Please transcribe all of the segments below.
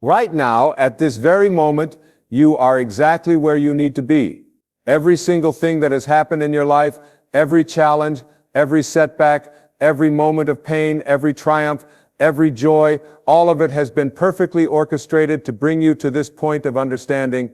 Right now, at this very moment, you are exactly where you need to be. Every single thing that has happened in your life, every challenge, every setback, every moment of pain, every triumph, every joy, all of it has been perfectly orchestrated to bring you to this point of understanding.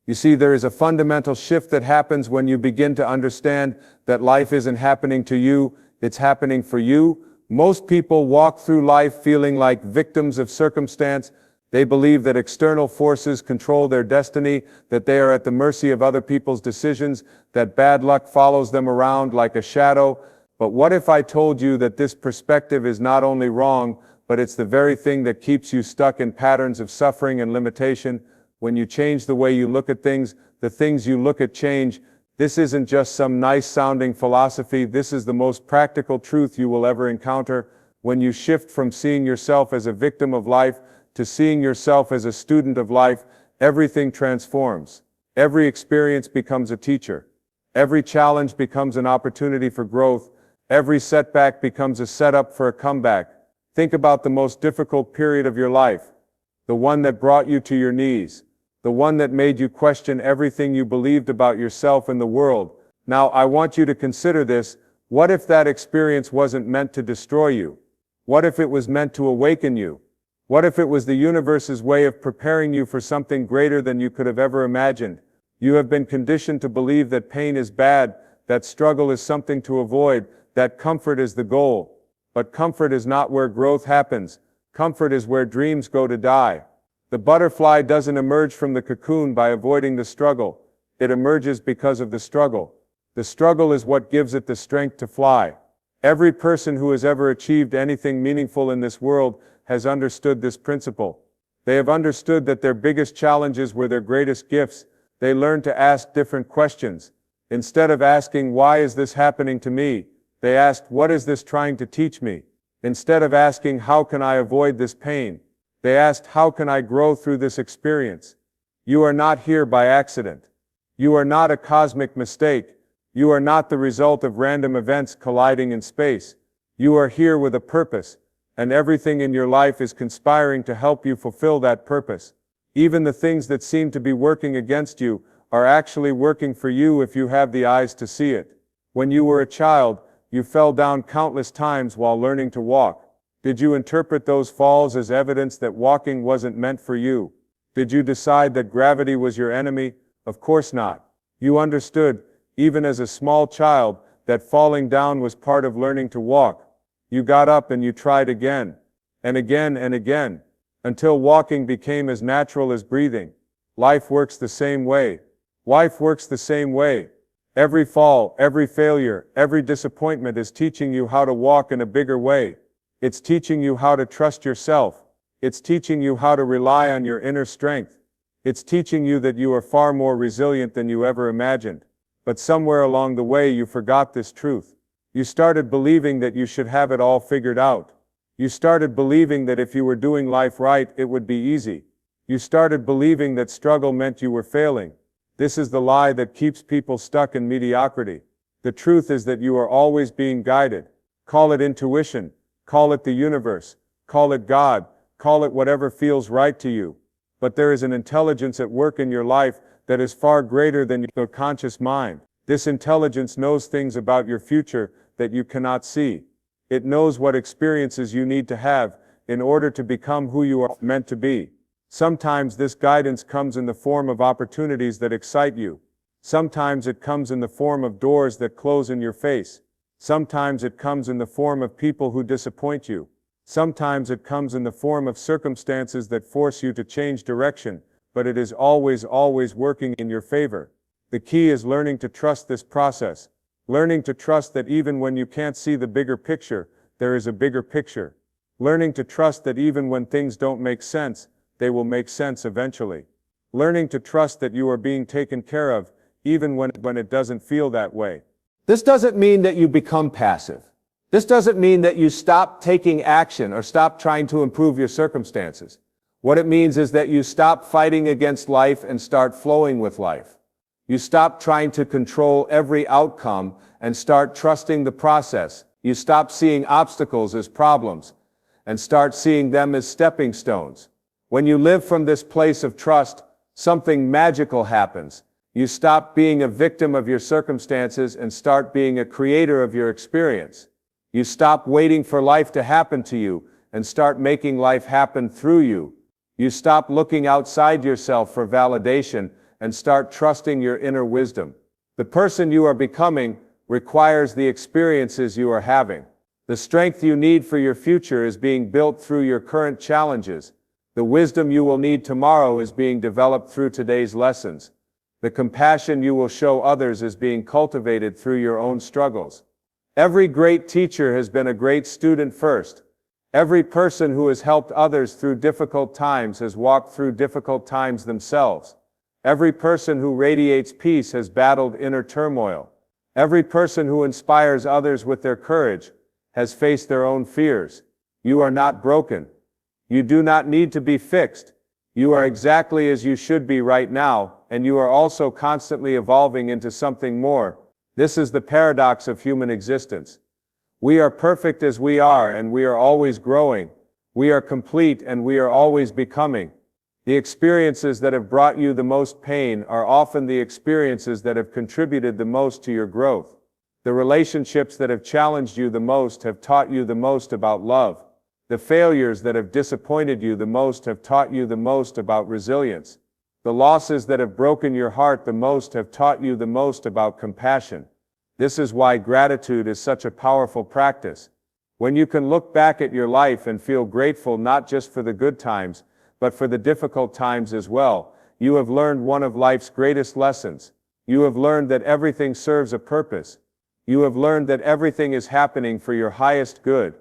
You see, there is a fundamental shift that happens when you begin to understand that life isn't happening to you, it's happening for you. Most people walk through life feeling like victims of circumstance. They believe that external forces control their destiny, that they are at the mercy of other people's decisions, that bad luck follows them around like a shadow. But what if I told you that this perspective is not only wrong, but it's the very thing that keeps you stuck in patterns of suffering and limitation? When you change the way you look at things, the things you look at change. This isn't just some nice-sounding philosophy. This is the most practical truth you will ever encounter. When you shift from seeing yourself as a victim of life to seeing yourself as a student of life, everything transforms. Every experience becomes a teacher. Every challenge becomes an opportunity for growth. Every setback becomes a setup for a comeback. Think about the most difficult period of your life, the one that brought you to your knees, the one that made you question everything you believed about yourself and the world. Now, I want you to consider this. What if that experience wasn't meant to destroy you? What if it was meant to awaken you? What if it was the universe's way of preparing you for something greater than you could have ever imagined? You have been conditioned to believe that pain is bad, that struggle is something to avoid, that comfort is the goal. But comfort is not where growth happens. Comfort is where dreams go to die. The butterfly doesn't emerge from the cocoon by avoiding the struggle. It emerges because of the struggle. The struggle is what gives it the strength to fly. Every person who has ever achieved anything meaningful in this world has understood this principle. They have understood that their biggest challenges were their greatest gifts. They learned to ask different questions. Instead of asking, "Why is this happening to me?" they asked, "What is this trying to teach me?" Instead of asking, "How can I avoid this pain?" they asked, "How can I grow through this experience?" You are not here by accident. You are not a cosmic mistake. You are not the result of random events colliding in space. You are here with a purpose, and everything in your life is conspiring to help you fulfill that purpose. Even the things that seem to be working against you are actually working for you if you have the eyes to see it. When you were a child, you fell down countless times while learning to walk. Did you interpret those falls as evidence that walking wasn't meant for you? Did you decide that gravity was your enemy? Of course not. You understood, even as a small child, that falling down was part of learning to walk. You got up and you tried again, and again and again, until walking became as natural as breathing. Life works the same way. Life works the same way. Every fall, every failure, every disappointment is teaching you how to walk in a bigger way. It's teaching you how to trust yourself. It's teaching you how to rely on your inner strength. It's teaching you that you are far more resilient than you ever imagined. But somewhere along the way you forgot this truth. You started believing that you should have it all figured out. You started believing that if you were doing life right, it would be easy. You started believing that struggle meant you were failing. This is the lie that keeps people stuck in mediocrity. The truth is that you are always being guided. Call it intuition. Call it the universe. Call it God. Call it whatever feels right to you. But there is an intelligence at work in your life that is far greater than your conscious mind. This intelligence knows things about your future that you cannot see. It knows what experiences you need to have in order to become who you are meant to be. Sometimes this guidance comes in the form of opportunities that excite you. Sometimes it comes in the form of doors that close in your face. Sometimes it comes in the form of people who disappoint you. Sometimes it comes in the form of circumstances that force you to change direction, but it is always working in your favor. The key is learning to trust this process. Learning to trust that even when you can't see the bigger picture, there is a bigger picture. Learning to trust that even when things don't make sense, they will make sense eventually. Learning to trust that you are being taken care of, even when it doesn't feel that way. This doesn't mean that you become passive. This doesn't mean that you stop taking action or stop trying to improve your circumstances. What it means is that you stop fighting against life and start flowing with life. You stop trying to control every outcome and start trusting the process. You stop seeing obstacles as problems and start seeing them as stepping stones. When you live from this place of trust, something magical happens. You stop being a victim of your circumstances and start being a creator of your experience. You stop waiting for life to happen to you and start making life happen through you. You stop looking outside yourself for validation and start trusting your inner wisdom. The person you are becoming requires the experiences you are having. The strength you need for your future is being built through your current challenges. The wisdom you will need tomorrow is being developed through today's lessons. The compassion you will show others is being cultivated through your own struggles. Every great teacher has been a great student first. Every person who has helped others through difficult times has walked through difficult times themselves. Every person who radiates peace has battled inner turmoil. Every person who inspires others with their courage has faced their own fears. You are not broken. You do not need to be fixed. You are exactly as you should be right now, and you are also constantly evolving into something more. This is the paradox of human existence. We are perfect as we are, and we are always growing. We are complete, and we are always becoming. The experiences that have brought you the most pain are often the experiences that have contributed the most to your growth. The relationships that have challenged you the most have taught you the most about love. The failures that have disappointed you the most have taught you the most about resilience. The losses that have broken your heart the most have taught you the most about compassion. This is why gratitude is such a powerful practice. When you can look back at your life and feel grateful not just for the good times, but for the difficult times as well, you have learned one of life's greatest lessons. You have learned that everything serves a purpose. You have learned that everything is happening for your highest good.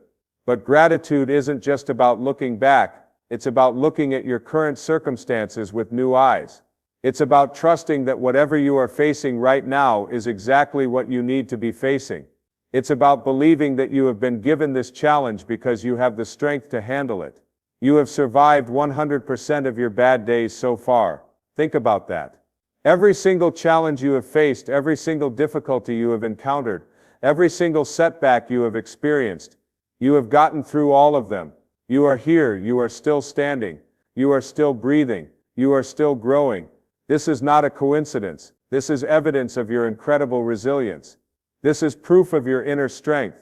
But gratitude isn't just about looking back, it's about looking at your current circumstances with new eyes. It's about trusting that whatever you are facing right now is exactly what you need to be facing. It's about believing that you have been given this challenge because you have the strength to handle it. You have survived 100% of your bad days so far. Think about that. Every single challenge you have faced, every single difficulty you have encountered, every single setback you have experienced, you have gotten through all of them. You are here, you are still standing, you are still breathing, you are still growing. This is not a coincidence. This is evidence of your incredible resilience. This is proof of your inner strength.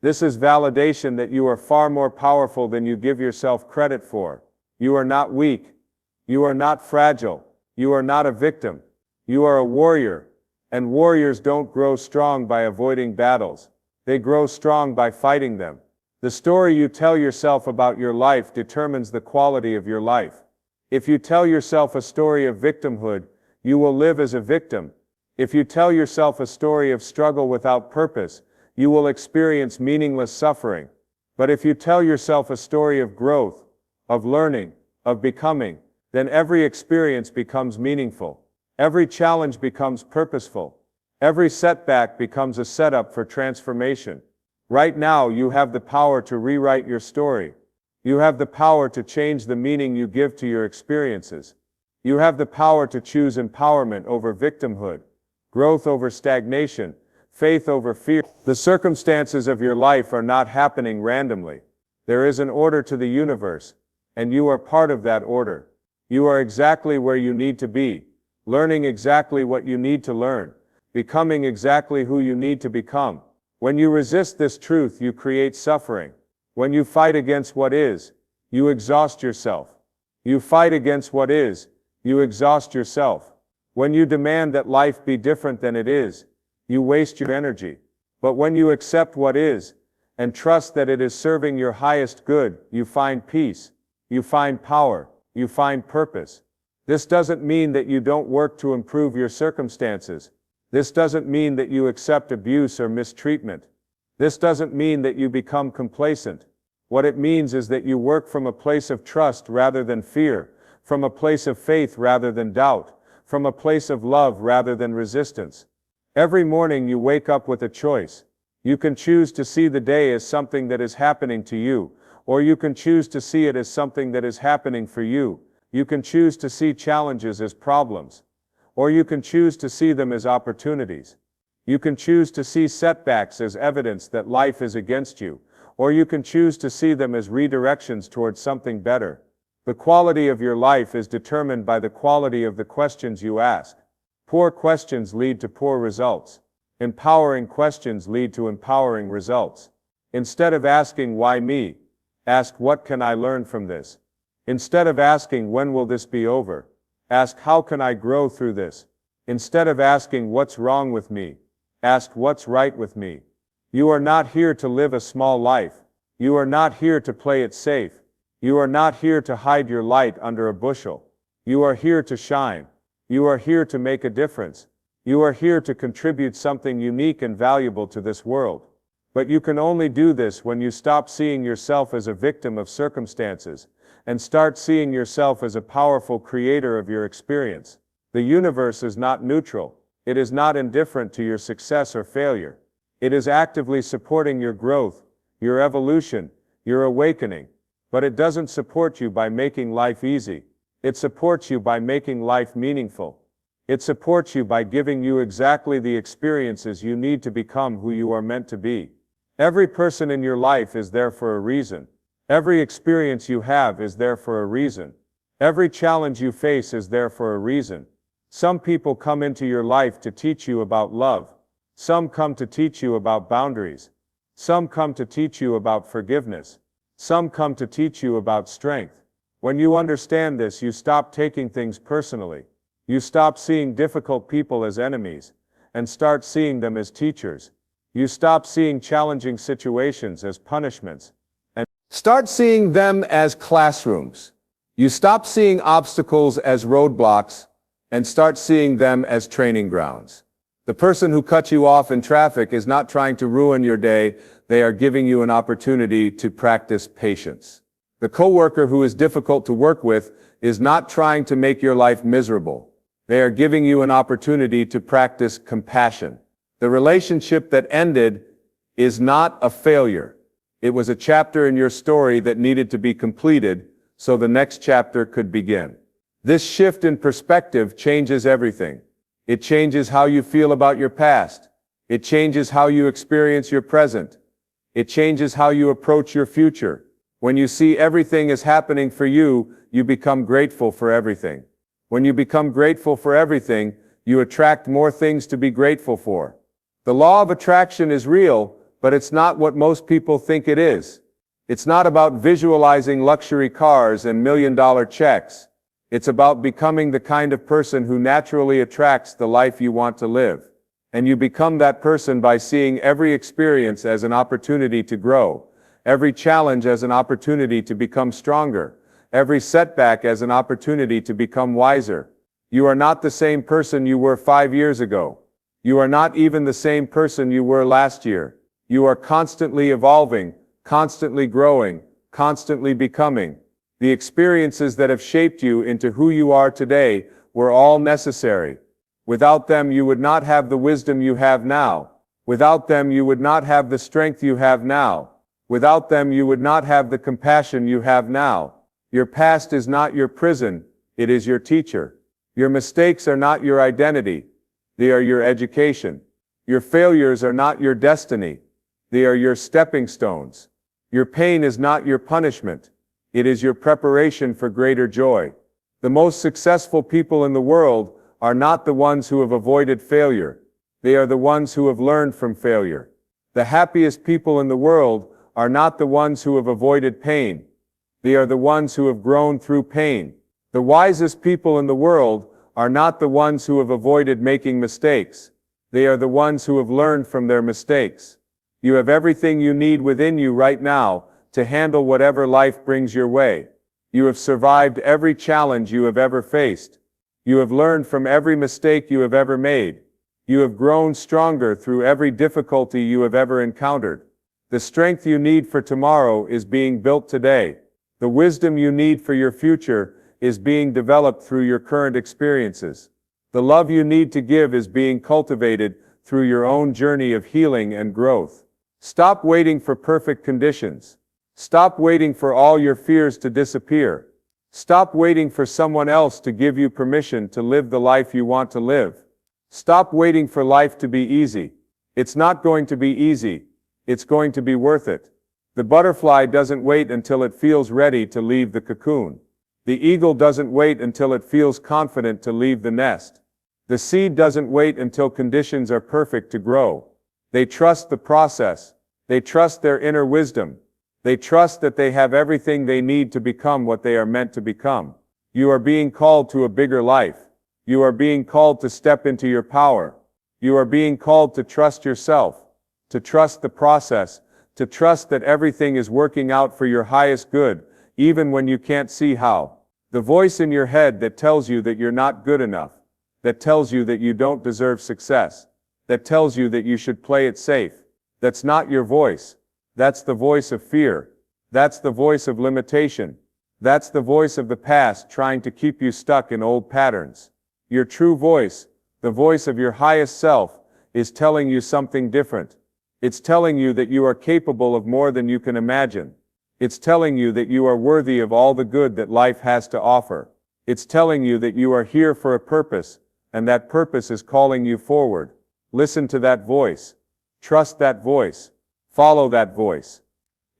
This is validation that you are far more powerful than you give yourself credit for. You are not weak. You are not fragile. You are not a victim. You are a warrior. And warriors don't grow strong by avoiding battles. They grow strong by fighting them. The story you tell yourself about your life determines the quality of your life. If you tell yourself a story of victimhood, you will live as a victim. If you tell yourself a story of struggle without purpose, you will experience meaningless suffering. But if you tell yourself a story of growth, of learning, of becoming, then every experience becomes meaningful. Every challenge becomes purposeful. Every setback becomes a setup for transformation. Right now, you have the power to rewrite your story. You have the power to change the meaning you give to your experiences. You have the power to choose empowerment over victimhood, growth over stagnation, faith over fear. The circumstances of your life are not happening randomly. There is an order to the universe, and you are part of that order. You are exactly where you need to be, learning exactly what you need to learn, becoming exactly who you need to become. When you resist this truth, you create suffering. When you fight against what is, you exhaust yourself. You fight against what is, you exhaust yourself. When you demand that life be different than it is, you waste your energy. But when you accept what is, and trust that it is serving your highest good, you find peace, you find power, you find purpose. This doesn't mean that you don't work to improve your circumstances. This doesn't mean that you accept abuse or mistreatment. This doesn't mean that you become complacent. What it means is that you work from a place of trust rather than fear, from a place of faith rather than doubt, from a place of love rather than resistance. Every morning you wake up with a choice. You can choose to see the day as something that is happening to you, or you can choose to see it as something that is happening for you. You can choose to see challenges as problems, or you can choose to see them as opportunities. You can choose to see setbacks as evidence that life is against you, or you can choose to see them as redirections towards something better. The quality of your life is determined by the quality of the questions you ask. Poor questions lead to poor results. Empowering questions lead to empowering results. Instead of asking why me, ask what can I learn from this. Instead of asking when will this be over, ask how can I grow through this. Instead of asking what's wrong with me, ask what's right with me. You are not here to live a small life. You are not here to play it safe. You are not here to hide your light under a bushel. You are here to shine. You are here to make a difference. You are here to contribute something unique and valuable to this world. But you can only do this when you stop seeing yourself as a victim of circumstances and start seeing yourself as a powerful creator of your experience. The universe is not neutral. It is not indifferent to your success or failure. It is actively supporting your growth, your evolution, your awakening. But it doesn't support you by making life easy. It supports you by making life meaningful. It supports you by giving you exactly the experiences you need to become who you are meant to be. Every person in your life is there for a reason. Every experience you have is there for a reason. Every challenge you face is there for a reason. Some people come into your life to teach you about love. Some come to teach you about boundaries. Some come to teach you about forgiveness. Some come to teach you about strength. When you understand this, you stop taking things personally. You stop seeing difficult people as enemies and start seeing them as teachers. You stop seeing challenging situations as punishments and start seeing them as classrooms. You stop seeing obstacles as roadblocks and start seeing them as training grounds. The person who cut you off in traffic is not trying to ruin your day. They are giving you an opportunity to practice patience. The coworker who is difficult to work with is not trying to make your life miserable. They are giving you an opportunity to practice compassion. The relationship that ended is not a failure. It was a chapter in your story that needed to be completed so the next chapter could begin. This shift in perspective changes everything. It changes how you feel about your past. It changes how you experience your present. It changes how you approach your future. When you see everything is happening for you, you become grateful for everything. When you become grateful for everything, you attract more things to be grateful for. The law of attraction is real, but it's not what most people think it is. It's not about visualizing luxury cars and million-dollar checks. It's about becoming the kind of person who naturally attracts the life you want to live. And you become that person by seeing every experience as an opportunity to grow, every challenge as an opportunity to become stronger, every setback as an opportunity to become wiser. You are not the same person you were 5 years ago. You are not even the same person you were last year. You are constantly evolving, constantly growing, constantly becoming. The experiences that have shaped you into who you are today were all necessary. Without them, you would not have the wisdom you have now. Without them, you would not have the strength you have now. Without them, you would not have the compassion you have now. Your past is not your prison, it is your teacher. Your mistakes are not your identity, they are your education. Your failures are not your destiny, they are your stepping stones. Your pain is not your punishment, it is your preparation for greater joy. The most successful people in the world are not the ones who have avoided failure. They are the ones who have learned from failure. The happiest people in the world are not the ones who have avoided pain. They are the ones who have grown through pain. The wisest people in the world are not the ones who have avoided making mistakes. They are the ones who have learned from their mistakes. You have everything you need within you right now to handle whatever life brings your way. You have survived every challenge you have ever faced. You have learned from every mistake you have ever made. You have grown stronger through every difficulty you have ever encountered. The strength you need for tomorrow is being built today. The wisdom you need for your future is being developed through your current experiences. The love you need to give is being cultivated through your own journey of healing and growth. Stop waiting for perfect conditions. Stop waiting for all your fears to disappear. Stop waiting for someone else to give you permission to live the life you want to live. Stop waiting for life to be easy. It's not going to be easy. It's going to be worth it. The butterfly doesn't wait until it feels ready to leave the cocoon. The eagle doesn't wait until it feels confident to leave the nest. The seed doesn't wait until conditions are perfect to grow. They trust the process. They trust their inner wisdom. They trust that they have everything they need to become what they are meant to become. You are being called to a bigger life. You are being called to step into your power. You are being called to trust yourself, to trust the process, to trust that everything is working out for your highest good, even when you can't see how. The voice in your head that tells you that you're not good enough, that tells you that you don't deserve success, that tells you that you should play it safe, that's not your voice. That's the voice of fear. That's the voice of limitation. That's the voice of the past trying to keep you stuck in old patterns. Your true voice, the voice of your highest self, is telling you something different. It's telling you that you are capable of more than you can imagine. It's telling you that you are worthy of all the good that life has to offer. It's telling you that you are here for a purpose, and that purpose is calling you forward. Listen to that voice. Trust that voice. Follow that voice.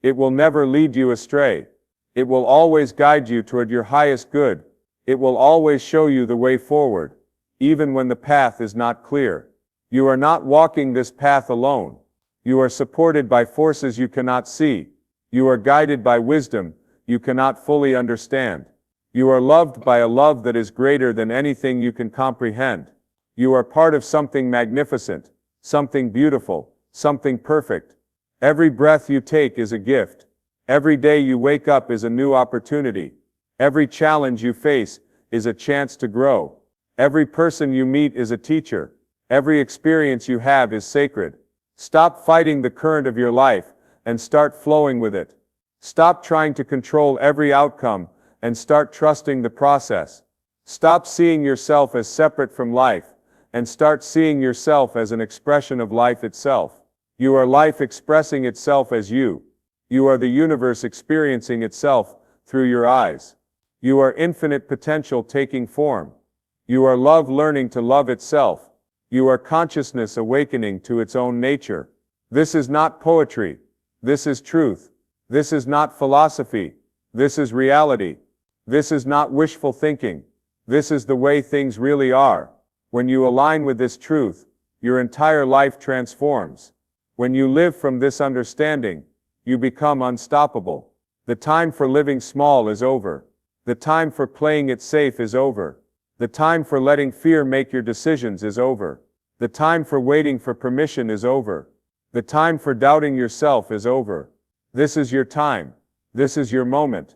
It will never lead you astray. It will always guide you toward your highest good. It will always show you the way forward, even when the path is not clear. You are not walking this path alone. You are supported by forces you cannot see. You are guided by wisdom you cannot fully understand. You are loved by a love that is greater than anything you can comprehend. You are part of something magnificent, something beautiful, something perfect. Every breath you take is a gift. Every day you wake up is a new opportunity. Every challenge you face is a chance to grow. Every person you meet is a teacher. Every experience you have is sacred. Stop fighting the current of your life and start flowing with it. Stop trying to control every outcome and start trusting the process. Stop seeing yourself as separate from life and start seeing yourself as an expression of life itself. You are life expressing itself as you. You are the universe experiencing itself through your eyes. You are infinite potential taking form. You are love learning to love itself. You are consciousness awakening to its own nature. This is not poetry. This is truth. This is not philosophy. This is reality. This is not wishful thinking. This is the way things really are. When you align with this truth, your entire life transforms. When you live from this understanding, you become unstoppable. The time for living small is over. The time for playing it safe is over. The time for letting fear make your decisions is over. The time for waiting for permission is over. The time for doubting yourself is over. This is your time. This is your moment.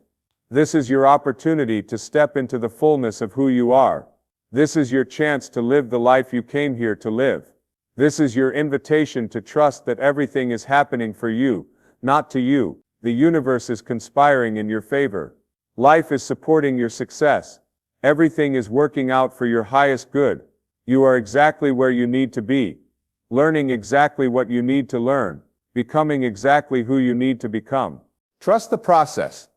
This is your opportunity to step into the fullness of who you are. This is your chance to live the life you came here to live. This is your invitation to trust that everything is happening for you, not to you. The universe is conspiring in your favor. Life is supporting your success. Everything is working out for your highest good. You are exactly where you need to be, learning exactly what you need to learn, becoming exactly who you need to become. Trust the process.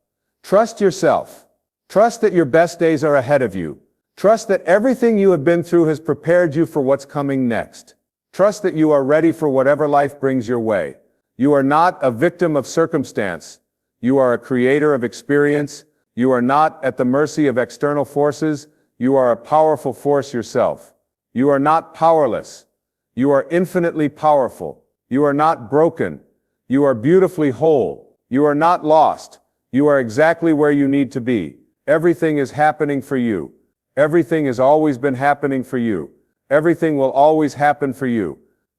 Trust yourself. Trust that your best days are ahead of you. Trust that everything you have been through has prepared you for what's coming next. Trust that you are ready for whatever life brings your way. You are not a victim of circumstance. You are a creator of experience. You are not at the mercy of external forces. You are a powerful force yourself. You are not powerless. You are infinitely powerful. You are not broken. You are beautifully whole. You are not lost. You are exactly where you need to be. Everything is happening for you. Everything has always been happening for you. Everything will always happen for you.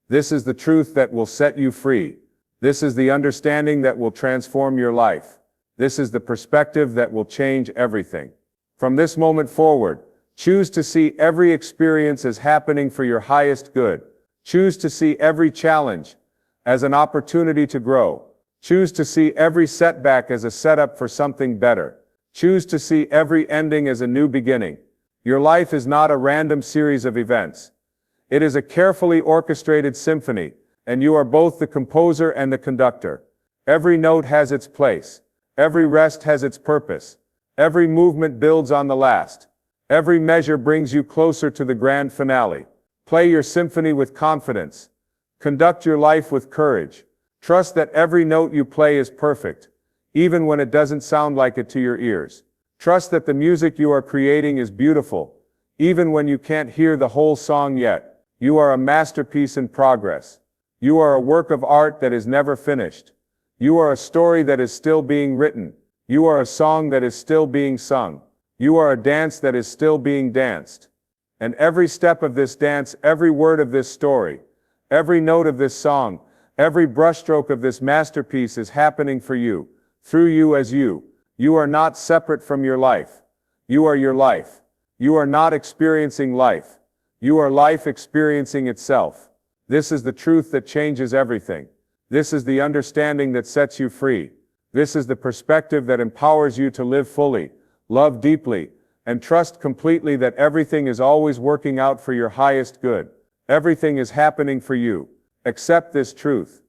This is the truth that will set you free. This is the understanding that will transform your life. This is the perspective that will change everything. From this moment forward, choose to see every experience as happening for your highest good. Choose to see every challenge as an opportunity to grow. Choose to see every setback as a setup for something better. Choose to see every ending as a new beginning. Your life is not a random series of events. It is a carefully orchestrated symphony, and you are both the composer and the conductor. Every note has its place. Every rest has its purpose. Every movement builds on the last. Every measure brings you closer to the grand finale. Play your symphony with confidence. Conduct your life with courage. Trust that every note you play is perfect, even when it doesn't sound like it to your ears. Trust that the music you are creating is beautiful, even when you can't hear the whole song yet. You are a masterpiece in progress. You are a work of art that is never finished. You are a story that is still being written. You are a song that is still being sung. You are a dance that is still being danced. And every step of this dance, every word of this story, every note of this song, every brushstroke of this masterpiece is happening for you, through you as you. You are not separate from your life. You are your life. You are not experiencing life. You are life experiencing itself. This is the truth that changes everything. This is the understanding that sets you free. This is the perspective that empowers you to live fully, love deeply, and trust completely that everything is always working out for your highest good. Everything is happening for you. Accept this truth.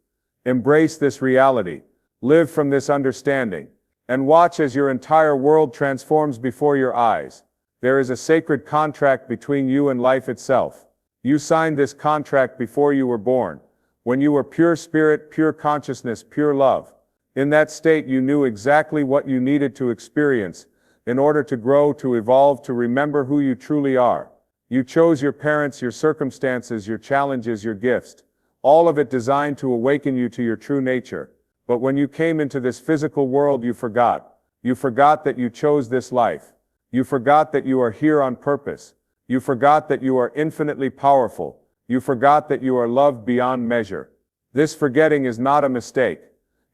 Embrace this reality. Live from this understanding. And watch as your entire world transforms before your eyes. There is a sacred contract between you and life itself. You signed this contract before you were born, when you were pure spirit, pure consciousness, pure love. In that state you knew exactly what you needed to experience in order to grow, to evolve, to remember who you truly are. You chose your parents, your circumstances, your challenges, your gifts, all of it designed to awaken you to your true nature. But when you came into this physical world, you forgot. You forgot that you chose this life. You forgot that you are here on purpose. You forgot that you are infinitely powerful. You forgot that you are loved beyond measure. This forgetting is not a mistake.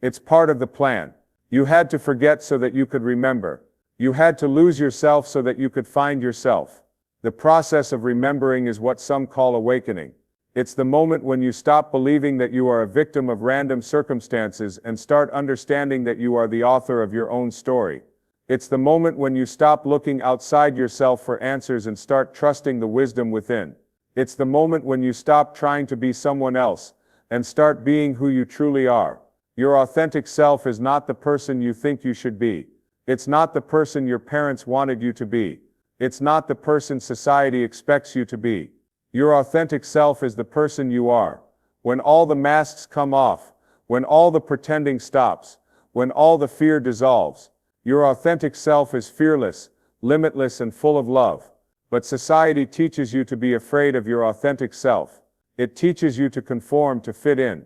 It's part of the plan. You had to forget so that you could remember. You had to lose yourself so that you could find yourself. The process of remembering is what some call awakening. It's the moment when you stop believing that you are a victim of random circumstances and start understanding that you are the author of your own story. It's the moment when you stop looking outside yourself for answers and start trusting the wisdom within. It's the moment when you stop trying to be someone else and start being who you truly are. Your authentic self is not the person you think you should be. It's not the person your parents wanted you to be. It's not the person society expects you to be. Your authentic self is the person you are. When all the masks come off, when all the pretending stops, when all the fear dissolves, your authentic self is fearless, limitless, and full of love. But society teaches you to be afraid of your authentic self. It teaches you to conform, to fit in,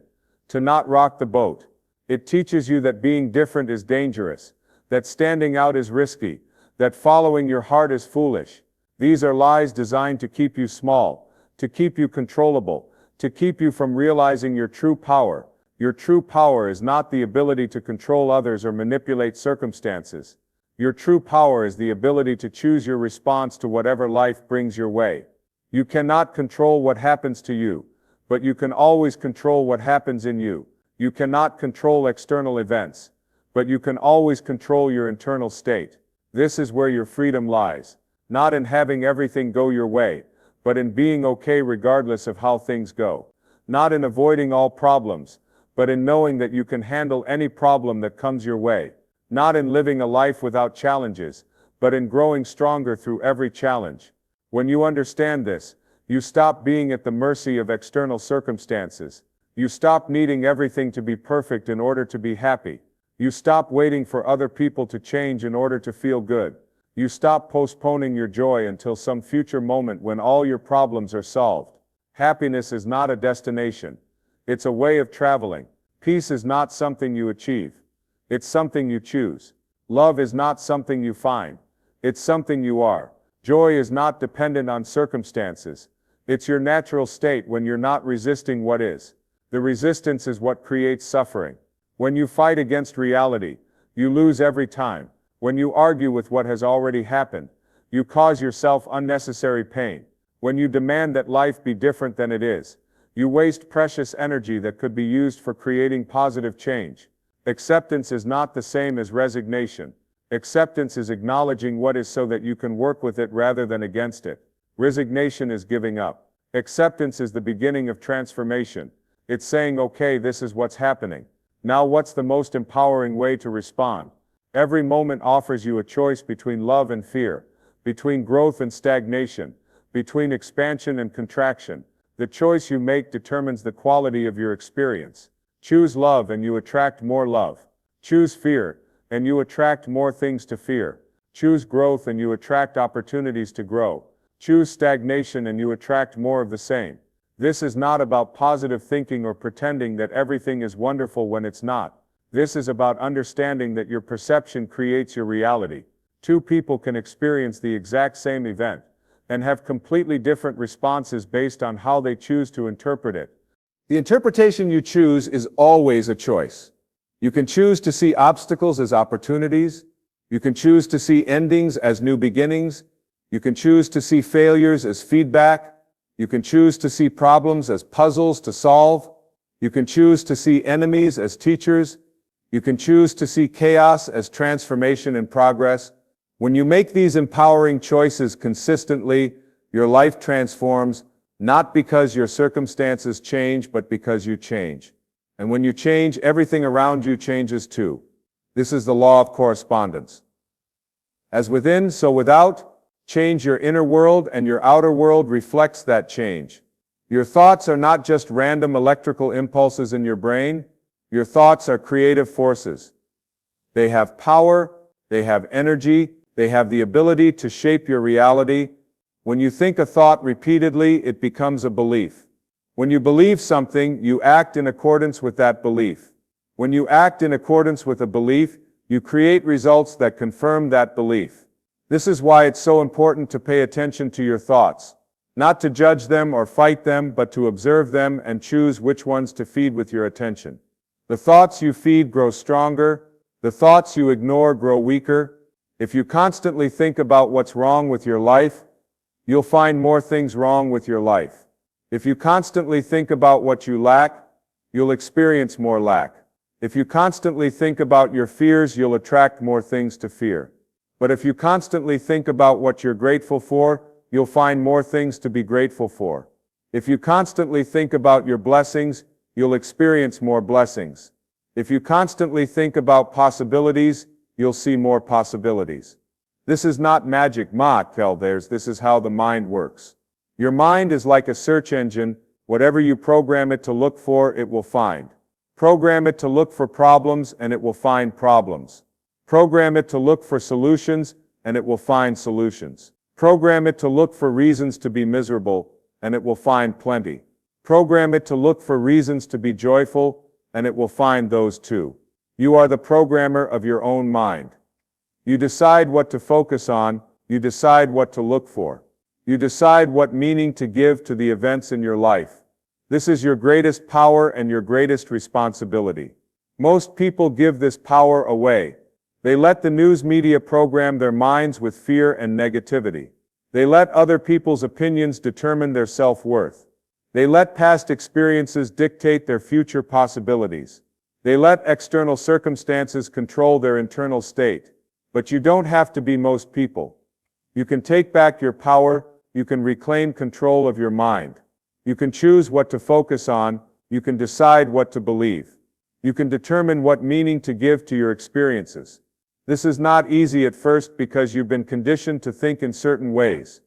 to not rock the boat. It teaches you that being different is dangerous, that standing out is risky, that following your heart is foolish. These are lies designed to keep you small, to keep you controllable, to keep you from realizing your true power. Your true power is not the ability to control others or manipulate circumstances. Your true power is the ability to choose your response to whatever life brings your way. You cannot control what happens to you, but you can always control what happens in you. You cannot control external events, but you can always control your internal state. This is where your freedom lies, not in having everything go your way, but in being okay regardless of how things go. Not in avoiding all problems, but in knowing that you can handle any problem that comes your way. Not in living a life without challenges, but in growing stronger through every challenge. When you understand this, you stop being at the mercy of external circumstances. You stop needing everything to be perfect in order to be happy. You stop waiting for other people to change in order to feel good. You stop postponing your joy until some future moment when all your problems are solved. Happiness is not a destination. It's a way of traveling. Peace is not something you achieve. It's something you choose. Love is not something you find. It's something you are. Joy is not dependent on circumstances. It's your natural state when you're not resisting what is. The resistance is what creates suffering. When you fight against reality, you lose every time. When you argue with what has already happened, you cause yourself unnecessary pain. When you demand that life be different than it is, you waste precious energy that could be used for creating positive change. Acceptance is not the same as resignation. Acceptance is acknowledging what is so that you can work with it rather than against it. Resignation is giving up. Acceptance is the beginning of transformation. It's saying, okay, this is what's happening. Now what's the most empowering way to respond? Every moment offers you a choice between love and fear, between growth and stagnation, between expansion and contraction. The choice you make determines the quality of your experience. Choose love and you attract more love. Choose fear, and you attract more things to fear. Choose growth and you attract opportunities to grow. Choose stagnation and you attract more of the same. This is not about positive thinking or pretending that everything is wonderful when it's not. This is about understanding that your perception creates your reality. Two people can experience the exact same event and have completely different responses based on how they choose to interpret it. The interpretation you choose is always a choice. You can choose to see obstacles as opportunities. You can choose to see endings as new beginnings. You can choose to see failures as feedback. You can choose to see problems as puzzles to solve. You can choose to see enemies as teachers. You can choose to see chaos as transformation and progress. When you make these empowering choices consistently, your life transforms, not because your circumstances change, but because you change. And when you change, everything around you changes too. This is the law of correspondence. As within, so without. Change your inner world and your outer world reflects that change. Your thoughts are not just random electrical impulses in your brain. Your thoughts are creative forces. They have power, they have energy, they have the ability to shape your reality. When you think a thought repeatedly, it becomes a belief. When you believe something, you act in accordance with that belief. When you act in accordance with a belief, you create results that confirm that belief. This is why it's so important to pay attention to your thoughts. Not to judge them or fight them, but to observe them and choose which ones to feed with your attention. The thoughts you feed grow stronger. The thoughts you ignore grow weaker. If you constantly think about what's wrong with your life, you'll find more things wrong with your life. If you constantly think about what you lack, you'll experience more lack. If you constantly think about your fears, you'll attract more things to fear. But if you constantly think about what you're grateful for, you'll find more things to be grateful for. If you constantly think about your blessings, you'll experience more blessings. If you constantly think about possibilities, you'll see more possibilities. This is not magic, this is how the mind works. Your mind is like a search engine. Whatever you program it to look for, it will find. Program it to look for problems, and it will find problems. Program it to look for solutions, and it will find solutions. Program it to look for reasons to be miserable, and it will find plenty. Program it to look for reasons to be joyful, and it will find those too. You are the programmer of your own mind. You decide what to focus on, you decide what to look for. You decide what meaning to give to the events in your life. This is your greatest power and your greatest responsibility. Most people give this power away. They let the news media program their minds with fear and negativity. They let other people's opinions determine their self-worth. They let past experiences dictate their future possibilities. They let external circumstances control their internal state. But you don't have to be most people. You can take back your power. You can reclaim control of your mind. You can choose what to focus on. You can decide what to believe. You can determine what meaning to give to your experiences. This is not easy at first because you've been conditioned to think in certain ways.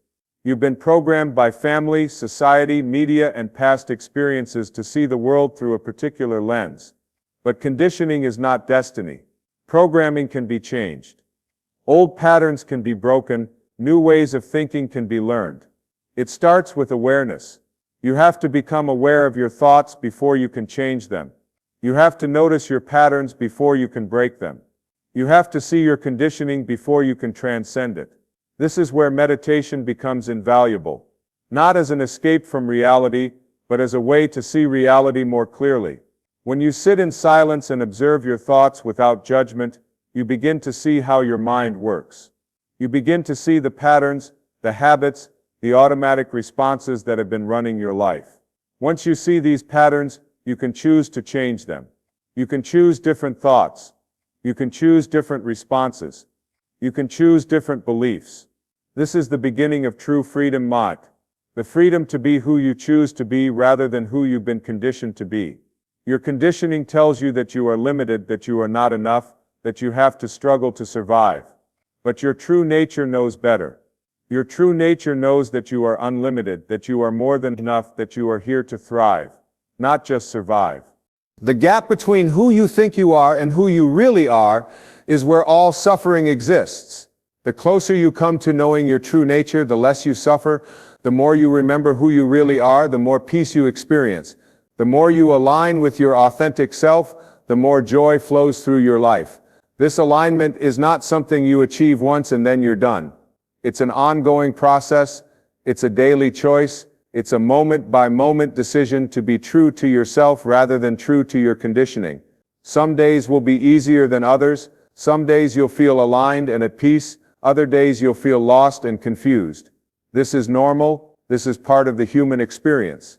You've been programmed by family, society, media, and past experiences to see the world through a particular lens. But conditioning is not destiny. Programming can be changed. Old patterns can be broken. New ways of thinking can be learned. It starts with awareness. You have to become aware of your thoughts before you can change them. You have to notice your patterns before you can break them. You have to see your conditioning before you can transcend it. This is where meditation becomes invaluable. Not as an escape from reality, but as a way to see reality more clearly. When you sit in silence and observe your thoughts without judgment, you begin to see how your mind works. You begin to see the patterns, the habits, the automatic responses that have been running your life. Once you see these patterns, you can choose to change them. You can choose different thoughts. You can choose different responses. You can choose different beliefs. This is the beginning of true freedom, the freedom to be who you choose to be rather than who you've been conditioned to be. Your conditioning tells you that you are limited, that you are not enough, that you have to struggle to survive. But your true nature knows better. Your true nature knows that you are unlimited, that you are more than enough, that you are here to thrive, not just survive. The gap between who you think you are and who you really are is where all suffering exists. The closer you come to knowing your true nature, the less you suffer, the more you remember who you really are, the more peace you experience. The more you align with your authentic self, the more joy flows through your life. This alignment is not something you achieve once and then you're done. It's an ongoing process. It's a daily choice. It's a moment-by-moment decision to be true to yourself rather than true to your conditioning. Some days will be easier than others. Some days you'll feel aligned and at peace. Other days you'll feel lost and confused. This is normal. This is part of the human experience.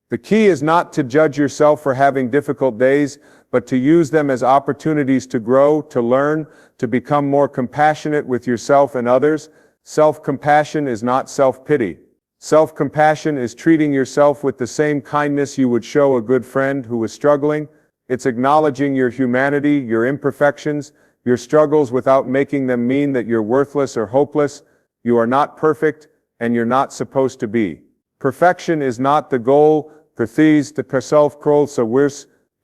The key is not to judge yourself for having difficult days, but to use them as opportunities to grow, to learn, to become more compassionate with yourself and others. Self-compassion is not self-pity. Self-compassion is treating yourself with the same kindness you would show a good friend who is struggling. It's acknowledging your humanity, your imperfections, your struggles without making them mean that you're worthless or hopeless. You are not perfect, and you're not supposed to be. Perfection is not the goal.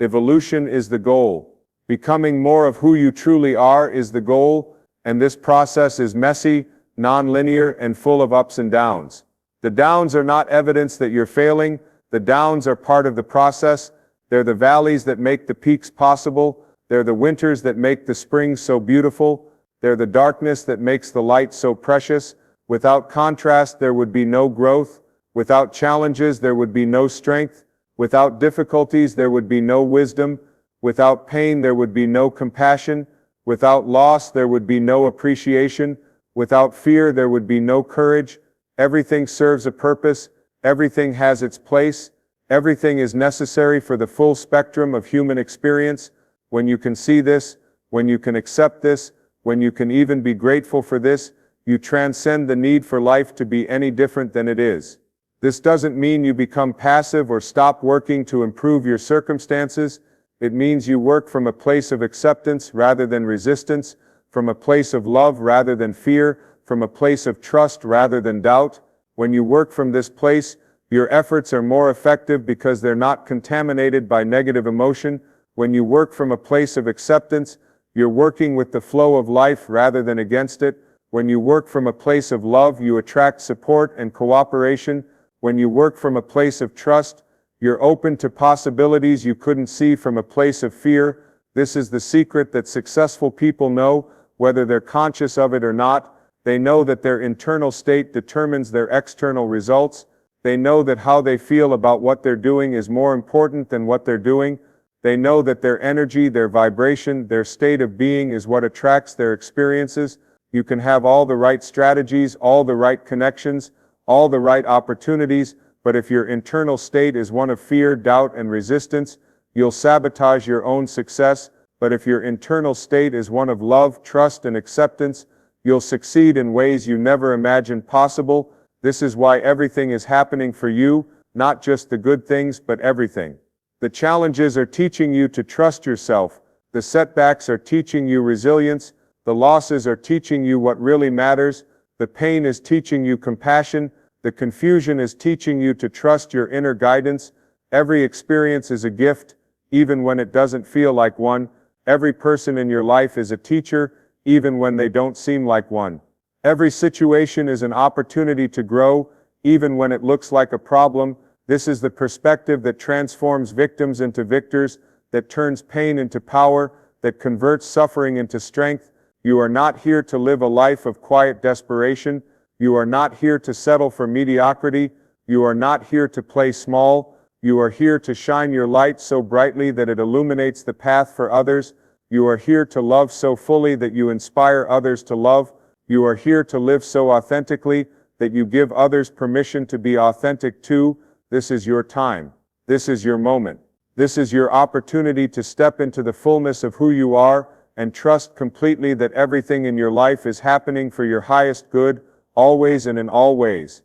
Evolution is the goal. Becoming more of who you truly are is the goal, and this process is messy, non-linear, and full of ups and downs. The downs are not evidence that you're failing. The downs are part of the process. They're the valleys that make the peaks possible. They're the winters that make the springs so beautiful. They're the darkness that makes the light so precious. Without contrast, there would be no growth. Without challenges, there would be no strength. Without difficulties, there would be no wisdom. Without pain, there would be no compassion. Without loss, there would be no appreciation. Without fear, there would be no courage. Everything serves a purpose. Everything has its place. Everything is necessary for the full spectrum of human experience. When you can see this, when you can accept this, when you can even be grateful for this, you transcend the need for life to be any different than it is. This doesn't mean you become passive or stop working to improve your circumstances. It means you work from a place of acceptance rather than resistance, from a place of love rather than fear, from a place of trust rather than doubt. When you work from this place, your efforts are more effective because they're not contaminated by negative emotion. When you work from a place of acceptance, you're working with the flow of life rather than against it. When you work from a place of love, you attract support and cooperation. When you work from a place of trust, you're open to possibilities you couldn't see from a place of fear. This is the secret that successful people know, whether they're conscious of it or not. They know that their internal state determines their external results. They know that how they feel about what they're doing is more important than what they're doing. They know that their energy, their vibration, their state of being is what attracts their experiences. You can have all the right strategies, all the right connections, all the right opportunities, but if your internal state is one of fear, doubt, and resistance, you'll sabotage your own success. But if your internal state is one of love, trust, and acceptance, you'll succeed in ways you never imagined possible. This is why everything is happening for you, not just the good things, but everything. The challenges are teaching you to trust yourself. The setbacks are teaching you resilience. The losses are teaching you what really matters. The pain is teaching you compassion. The confusion is teaching you to trust your inner guidance. Every experience is a gift, even when it doesn't feel like one. Every person in your life is a teacher, even when they don't seem like one. Every situation is an opportunity to grow, even when it looks like a problem. This is the perspective that transforms victims into victors, that turns pain into power, that converts suffering into strength. You are not here to live a life of quiet desperation. You are not here to settle for mediocrity. You are not here to play small. You are here to shine your light so brightly that it illuminates the path for others. You are here to love so fully that you inspire others to love. You are here to live so authentically that you give others permission to be authentic too. This is your time. This is your moment. This is your opportunity to step into the fullness of who you are and trust completely that everything in your life is happening for your highest good, always and in all ways.